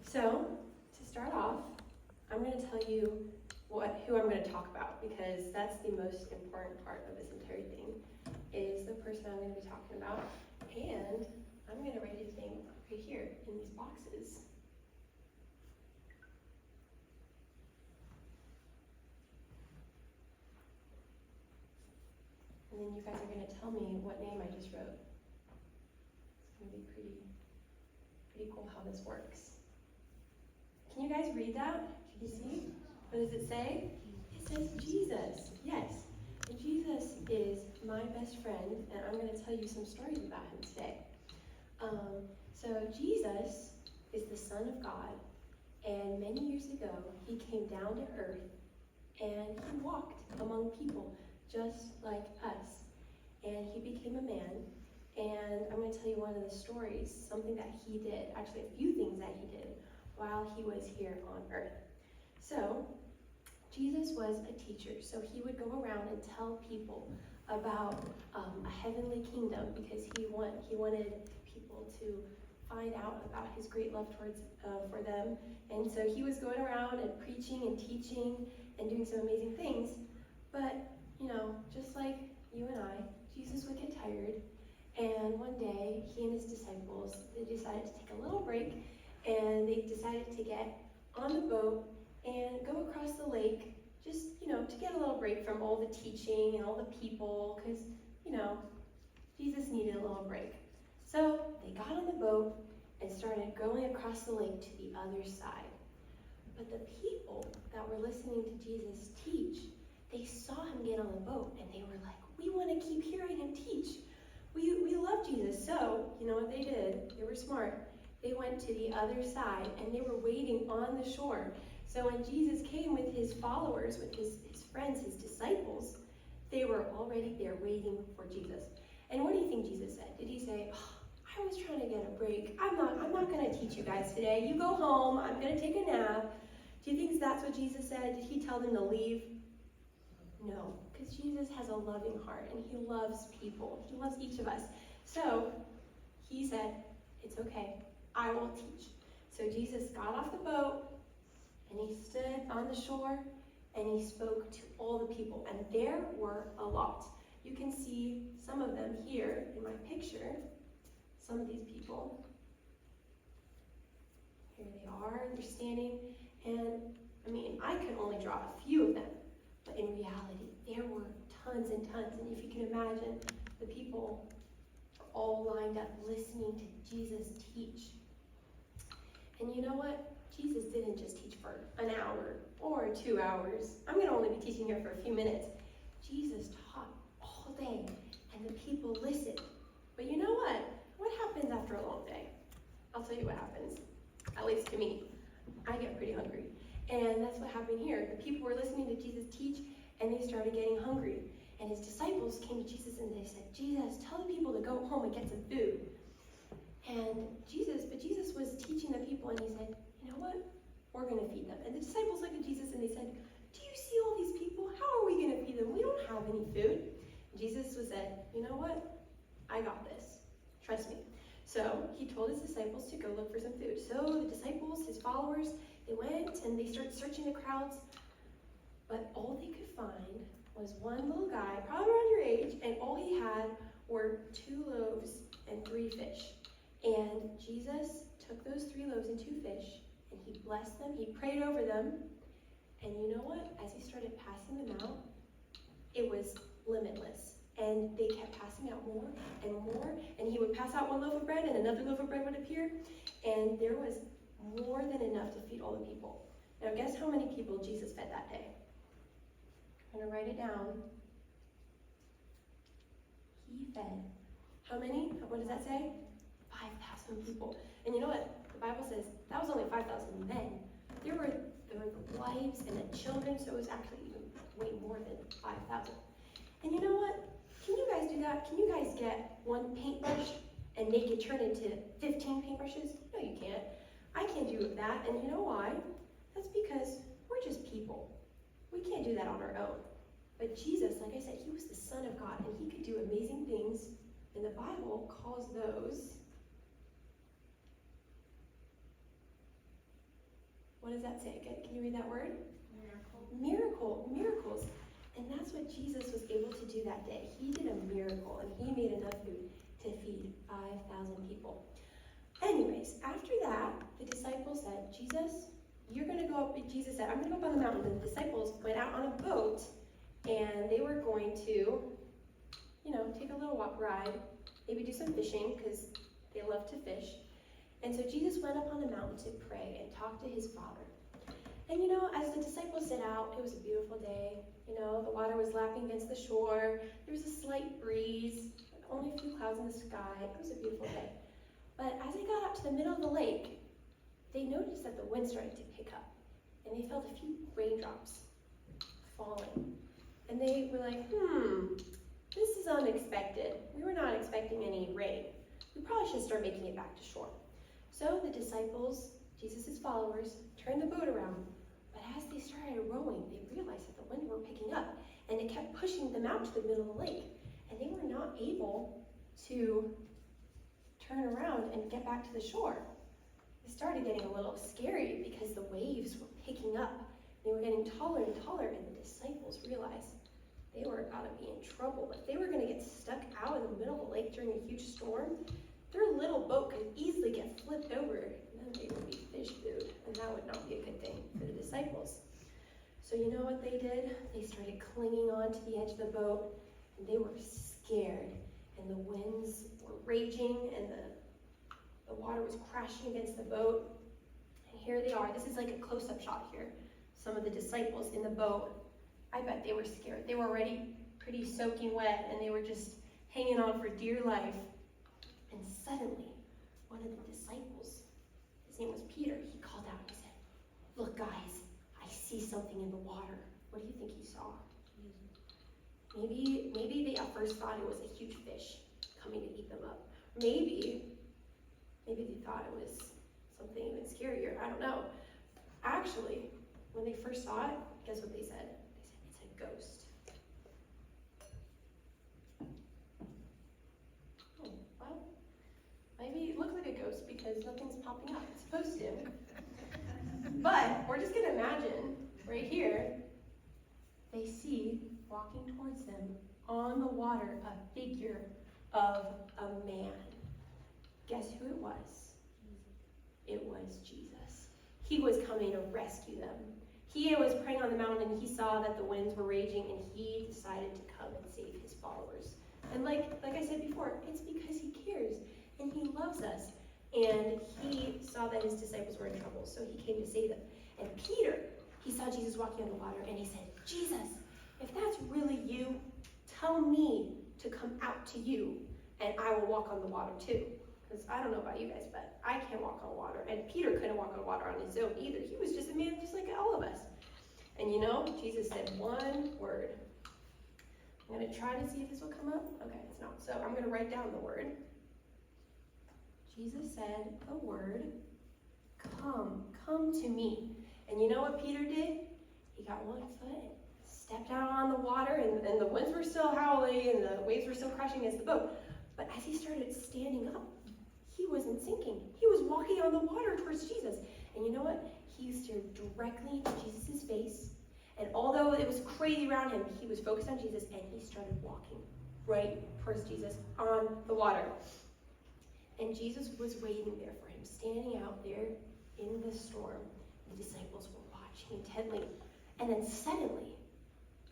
So, to start off, I'm going to tell you who I'm going to talk about, because that's the most important part of this entire thing, is the person I'm going to be talking about. And I'm going to write his name right here in these boxes. And then you guys are going to tell me what name I just wrote. It's going to be pretty cool how this works. Can you guys read that? Can you see? What does it say? It says Jesus. Yes. And Jesus is my best friend, and I'm going to tell you some stories about him today. So Jesus is the Son of God, and many years ago, he came down to earth, and he walked among people just like us. And he became a man, and I'm going to tell you one of the stories, something that he did, actually a few things that he did while he was here on earth. So, Jesus was a teacher, so he would go around and tell people about a heavenly kingdom, because he wanted people to find out about his great love towards for them. And so he was going around and preaching and teaching and doing some amazing things. But, just like you and I, Jesus would get tired. And one day, he and his disciples, they decided to take a little break, and they decided to get on the boat and go across the lake, just, to get a little break from all the teaching and all the people, because, Jesus needed a little break. So they got on the boat and started going across the lake to the other side. But the people that were listening to Jesus teach, they saw him get on the boat, and they were like, we want to keep hearing him teach. We love Jesus. So, you know what they did? They were smart. They went to the other side, and they were waiting on the shore. So when Jesus came with his followers, with his friends, his disciples, they were already there waiting for Jesus. And what do you think Jesus said? Did he say, I was trying to get a break. I'm not going to teach you guys today. You go home. I'm going to take a nap. Do you think that's what Jesus said? Did he tell them to leave? No, because Jesus has a loving heart, and he loves people. He loves each of us. So he said, it's okay. I will teach. So Jesus got off the boat, and he stood on the shore, and he spoke to all the people. And there were a lot. You can see some of them here in my picture. Some of these people. Here they are. They're standing. And, I could only draw a few of them. But in reality, there were tons and tons. And if you can imagine, the people were all lined up listening to Jesus teach. And you know what? Jesus didn't just teach for an hour or 2 hours. I'm going to only be teaching here for a few minutes. Jesus taught all day, and the people listened. But you know what? What happens after a long day? I'll tell you what happens, at least to me. I get pretty hungry. And that's what happened here. The people were listening to Jesus teach, and they started getting hungry. And his disciples came to Jesus, and they said, Jesus, tell the people to go home and get some food. And Jesus was teaching the people, and he said, you know what? We're going to feed them. And the disciples looked at Jesus, and they said, do you see all these people? How are we going to feed them? We don't have any food. And Jesus said, you know what? I got this. Trust me. So he told his disciples to go look for some food. So the disciples, his followers, they went and they started searching the crowds. But all they could find was one little guy, probably around your age, and all he had were 2 loaves and 3 fish. And Jesus took those 3 loaves and 2 fish, and he blessed them, he prayed over them. And you know what? As he started passing them out, it was limitless. And they kept passing out more and more. And he would pass out 1 loaf of bread, and another loaf of bread would appear. And there was more than enough to feed all the people. Now guess how many people Jesus fed that day? I'm going to write it down. He fed, how many? What does that say? 5,000 people. And you know what? The Bible says that was only 5,000 men. There were the wives and the children, so it was actually even way more than 5,000. And you know what? Can you guys do that? Can you guys get 1 paintbrush and make it turn into 15 paintbrushes? No, you can't. I can't do that. And you know why? That's because we're just people. We can't do that on our own. But Jesus, like I said, he was the Son of God, and he could do amazing things. And the Bible calls those What does that say? Can you read that word? Miracles. And that's what Jesus was able to do that day. He did a miracle, and he made enough food to feed 5,000 people. Anyways, after that, the disciples said, Jesus, you're going to go up. Jesus said, I'm going to go up on the mountain. And the disciples went out on a boat, and they were going to, take a little ride, maybe do some fishing, because they love to fish. And so Jesus went up on the mountain to pray and talk to his Father. And as the disciples set out, it was a beautiful day. The water was lapping against the shore. There was a slight breeze, only a few clouds in the sky. It was a beautiful day. But as they got up to the middle of the lake, they noticed that the wind started to pick up. And they felt a few raindrops falling. And they were like, this is unexpected. We were not expecting any rain. We probably should start making it back to shore. So the disciples, Jesus' followers, turned the boat around. But as they started rowing, they realized that the wind were picking up, and it kept pushing them out to the middle of the lake. And they were not able to turn around and get back to the shore. It started getting a little scary because the waves were picking up. They were getting taller and taller, and the disciples realized they were about to be in trouble. If they were going to get stuck out in the middle of the lake during a huge storm, their little boat could easily get flipped over, and then they would be fish food, and that would not be a good thing for the disciples. So you know what they did? They started clinging on to the edge of the boat, and they were scared, and the winds were raging, and the water was crashing against the boat. And here they are. This is like a close-up shot here. Some of the disciples in the boat. I bet they were scared. They were already pretty soaking wet, and they were just hanging on for dear life. And suddenly, one of the disciples, his name was Peter, he called out and said, "Look, guys, I see something in the water." What do you think he saw? Maybe they at first thought it was a huge fish coming to eat them up. Maybe they thought it was something even scarier. I don't know. Actually, when they first saw it, guess what they said? They said, "It's a ghost." Oh, well, maybe it looks like a ghost because nothing's popping up. It's supposed to. But we're just going to imagine right here, they see walking towards them on the water a figure of a man. Guess who it was? It was Jesus. He was coming to rescue them. He was praying on the mountain, and he saw that the winds were raging, and he decided to come and save his followers. And like I said before, it's because he cares, and he loves us. And he saw that his disciples were in trouble, so he came to save them. And Peter, he saw Jesus walking on the water, and he said, "Jesus, if that's really you, tell me to come out to you, and I will walk on the water too." Because I don't know about you guys, but I can't walk on water. And Peter couldn't walk on water on his own either. He was just a man just like all of us. And Jesus said one word. I'm going to try to see if this will come up. Okay, it's not. So I'm going to write down the word. Jesus said the word, "Come to me." And you know what Peter did? He got one foot, stepped out on the water, and the winds were still howling, and the waves were still crashing against the boat. But as he started standing up, he wasn't sinking. He was walking on the water towards Jesus. And you know what? He stared directly into Jesus' face. And although it was crazy around him, he was focused on Jesus, and he started walking right towards Jesus on the water. And Jesus was waiting there for him, standing out there in the storm. The disciples were watching intently. And then suddenly,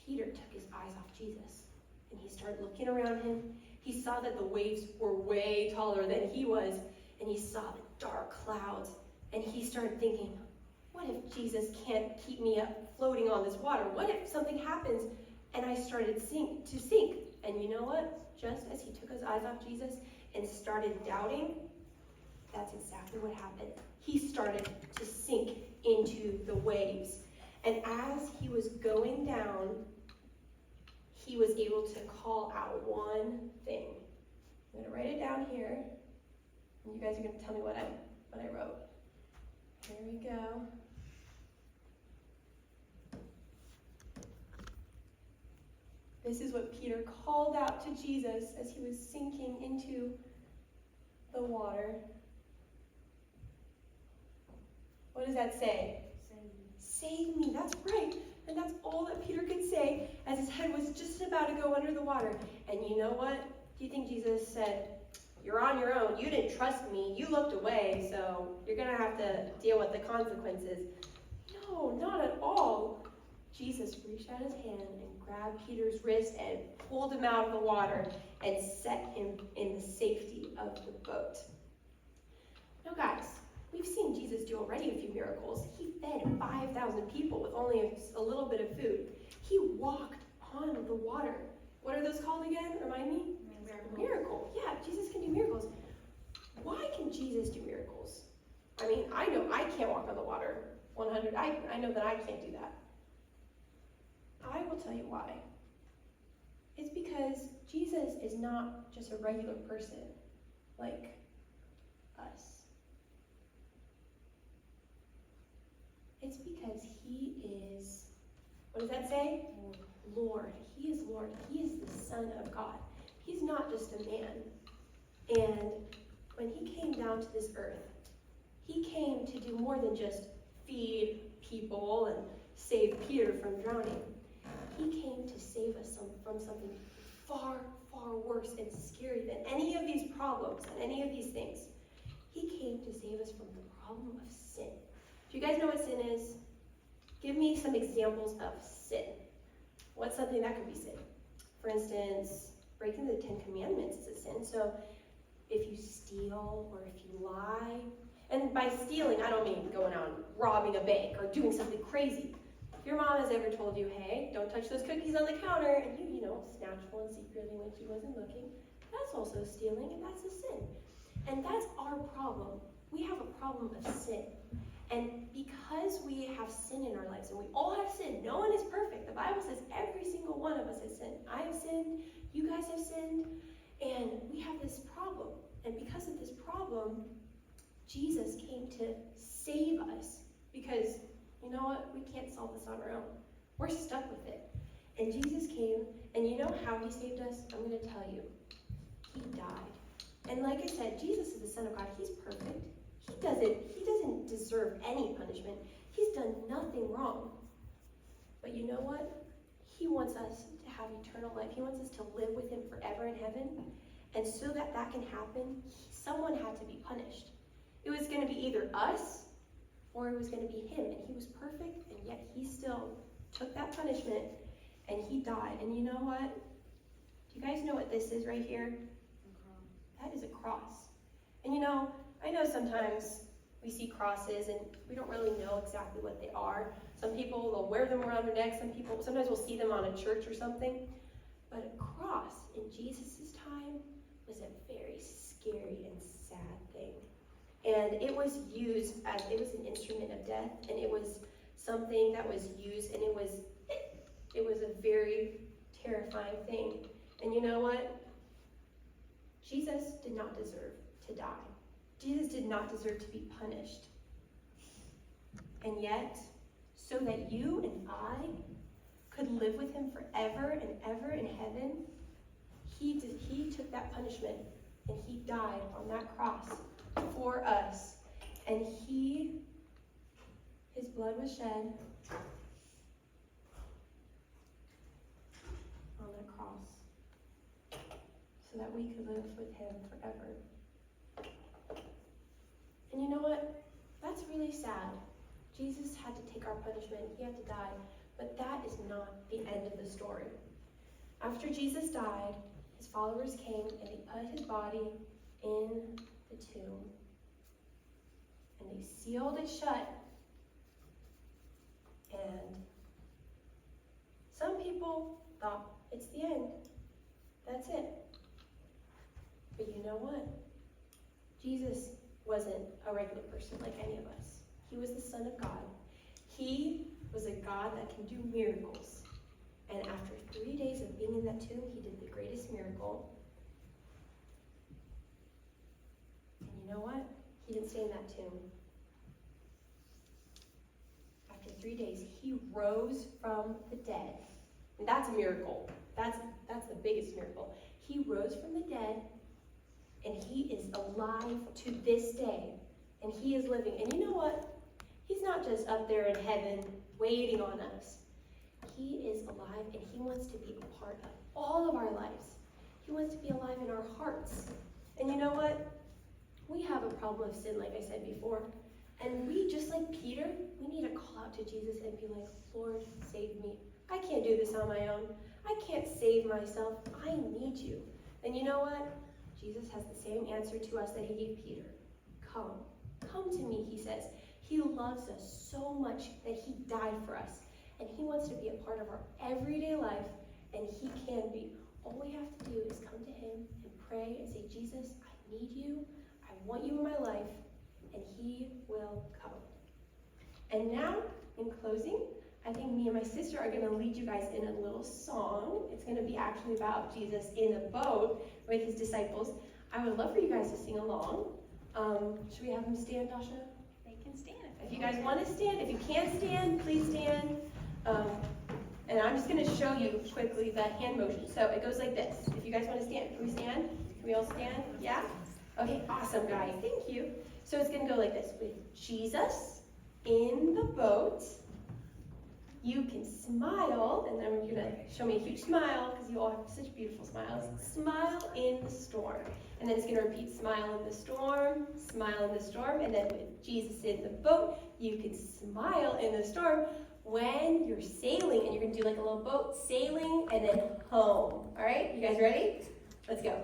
Peter took his eyes off Jesus, and he started looking around him. He saw that the waves were way taller than he was, and he saw the dark clouds, and he started thinking, what if Jesus can't keep me up floating on this water? What if something happens and I started to sink? And you know what? Just as he took his eyes off Jesus and started doubting, that's exactly what happened. He started to sink into the waves. And as he was going down, he was able to call out one thing. I'm going to write it down here, and you guys are going to tell me what I wrote. Here we go. This is what Peter called out to Jesus as he was sinking into the water. What does that say? save me. That's right. And that's all that Peter could say as his head was just about to go under the water. And you know what? Do you think Jesus said, you're on your own. You didn't trust me. You looked away, so you're going to have to deal with the consequences. No, not at all. Jesus reached out his hand and grabbed Peter's wrist and pulled him out of the water and set him in the safety of the boat. Now, guys, we've seen Jesus do already a few miracles. He fed 5,000 people with only a little bit of food. He walked on the water. What are those called again? Remind me? Miracle. Yeah, Jesus can do miracles. Why can Jesus do miracles? I mean, I know I can't walk on the water 100. I know that I can't do that. I will tell you why. It's because Jesus is not just a regular person like us. It's because he is, what does that say? Lord. He is Lord. He is the Son of God. He's not just a man. And when he came down to this earth, he came to do more than just feed people and save Peter from drowning. He came to save us from something far, far worse and scary than any of these problems and any of these things. He came to save us from the problem of sin. Do you guys know what sin is? Give me some examples of sin. What's something that could be sin? For instance, breaking the 10 Commandments is a sin. So if you steal or if you lie, and by stealing, I don't mean going out and robbing a bank or doing something crazy. If your mom has ever told you, hey, don't touch those cookies on the counter, and you snatched one secretly when she wasn't looking, that's also stealing, and that's a sin. And that's our problem. We have a problem of sin. And because we have sin in our lives, and we all have sinned, no one is perfect. The Bible says every single one of us has sinned. I have sinned, you guys have sinned, and we have this problem. And because of this problem, Jesus came to save us. Because, you know what? We can't solve this on our own. We're stuck with it. And Jesus came, and you know how he saved us? I'm going to tell you. He died. And like I said, Jesus is the Son of God. He's perfect. He doesn't deserve any punishment. He's done nothing wrong. But you know what? He wants us to have eternal life. He wants us to live with him forever in heaven. And so that can happen, someone had to be punished. It was going to be either us or it was going to be him. And he was perfect, and yet he still took that punishment and he died. And you know what? Do you guys know what this is right here? That is a cross. And I know sometimes we see crosses and we don't really know exactly what they are. Some people, they'll wear them around their neck. Sometimes we'll see them on a church or something. But a cross in Jesus' time was a very scary and sad thing. And it was used it was an instrument of death, and it was something that was used, and it was a very terrifying thing. And you know what? Jesus did not deserve to die. Jesus did not deserve to be punished. And yet, so that you and I could live with him forever and ever in heaven, he took that punishment and he died on that cross for us. And his blood was shed on that cross so that we could live with him forever. And you know what? That's really sad. Jesus had to take our punishment. He had to die. But that is not the end of the story. After Jesus died, his followers came and they put his body in the tomb. And they sealed it shut. And some people thought, it's the end. That's it. But you know what? Jesus wasn't a regular person like any of us. He was the Son of God. He was a God that can do miracles. And after 3 days of being in that tomb, he did the greatest miracle. And you know what? He didn't stay in that tomb. After 3 days, he rose from the dead. And that's a miracle. That's the biggest miracle. He rose from the dead, and he is alive to this day. And he is living. And you know what? He's not just up there in heaven waiting on us. He is alive, and he wants to be a part of all of our lives. He wants to be alive in our hearts. And you know what? We have a problem of sin, like I said before. And we, just like Peter, we need to call out to Jesus and be like, Lord, save me. I can't do this on my own. I can't save myself. I need you. And you know what? Jesus has the same answer to us that he gave Peter. Come. Come to me, he says. He loves us so much that he died for us. And he wants to be a part of our everyday life, and he can be. All we have to do is come to him and pray and say, Jesus, I need you. I want you in my life. And he will come. And now, in closing, I think me and my sister are going to lead you guys in a little song. It's going to be actually about Jesus in a boat with his disciples. I would love for you guys to sing along. Should we have them stand, Dasha? They can stand. If you guys want to stand, if you can't stand, please stand. And I'm just going to show you quickly the hand motion. So it goes like this. If you guys want to stand, can we stand? Can we all stand? Yeah? Okay, awesome, guys. Thank you. So it's going to go like this. With Jesus in the boat, you can smile, and then you're going to show me a huge smile because you all have such beautiful smiles. Smile in the storm. And then it's going to repeat, smile in the storm, and then with Jesus in the boat, you can smile in the storm when you're sailing, and you're going to do like a little boat sailing, and then home. All right, you guys ready? Let's go.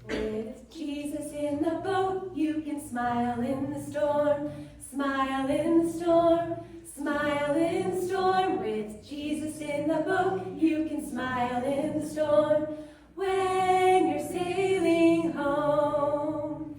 With Jesus in the boat, you can smile in the storm, smile in the storm, smile in the storm. With Jesus in the boat, you can smile in the storm when you're sailing home.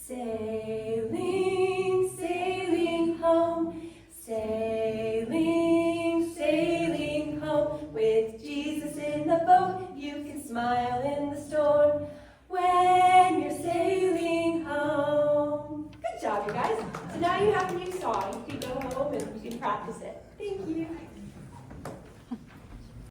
Sailing, sailing home, sailing, sailing home. With Jesus in the boat, you can smile in the storm when you're sailing home. Good job, you guys. So now you have a new song. You can go home and you can practice it. Thank you.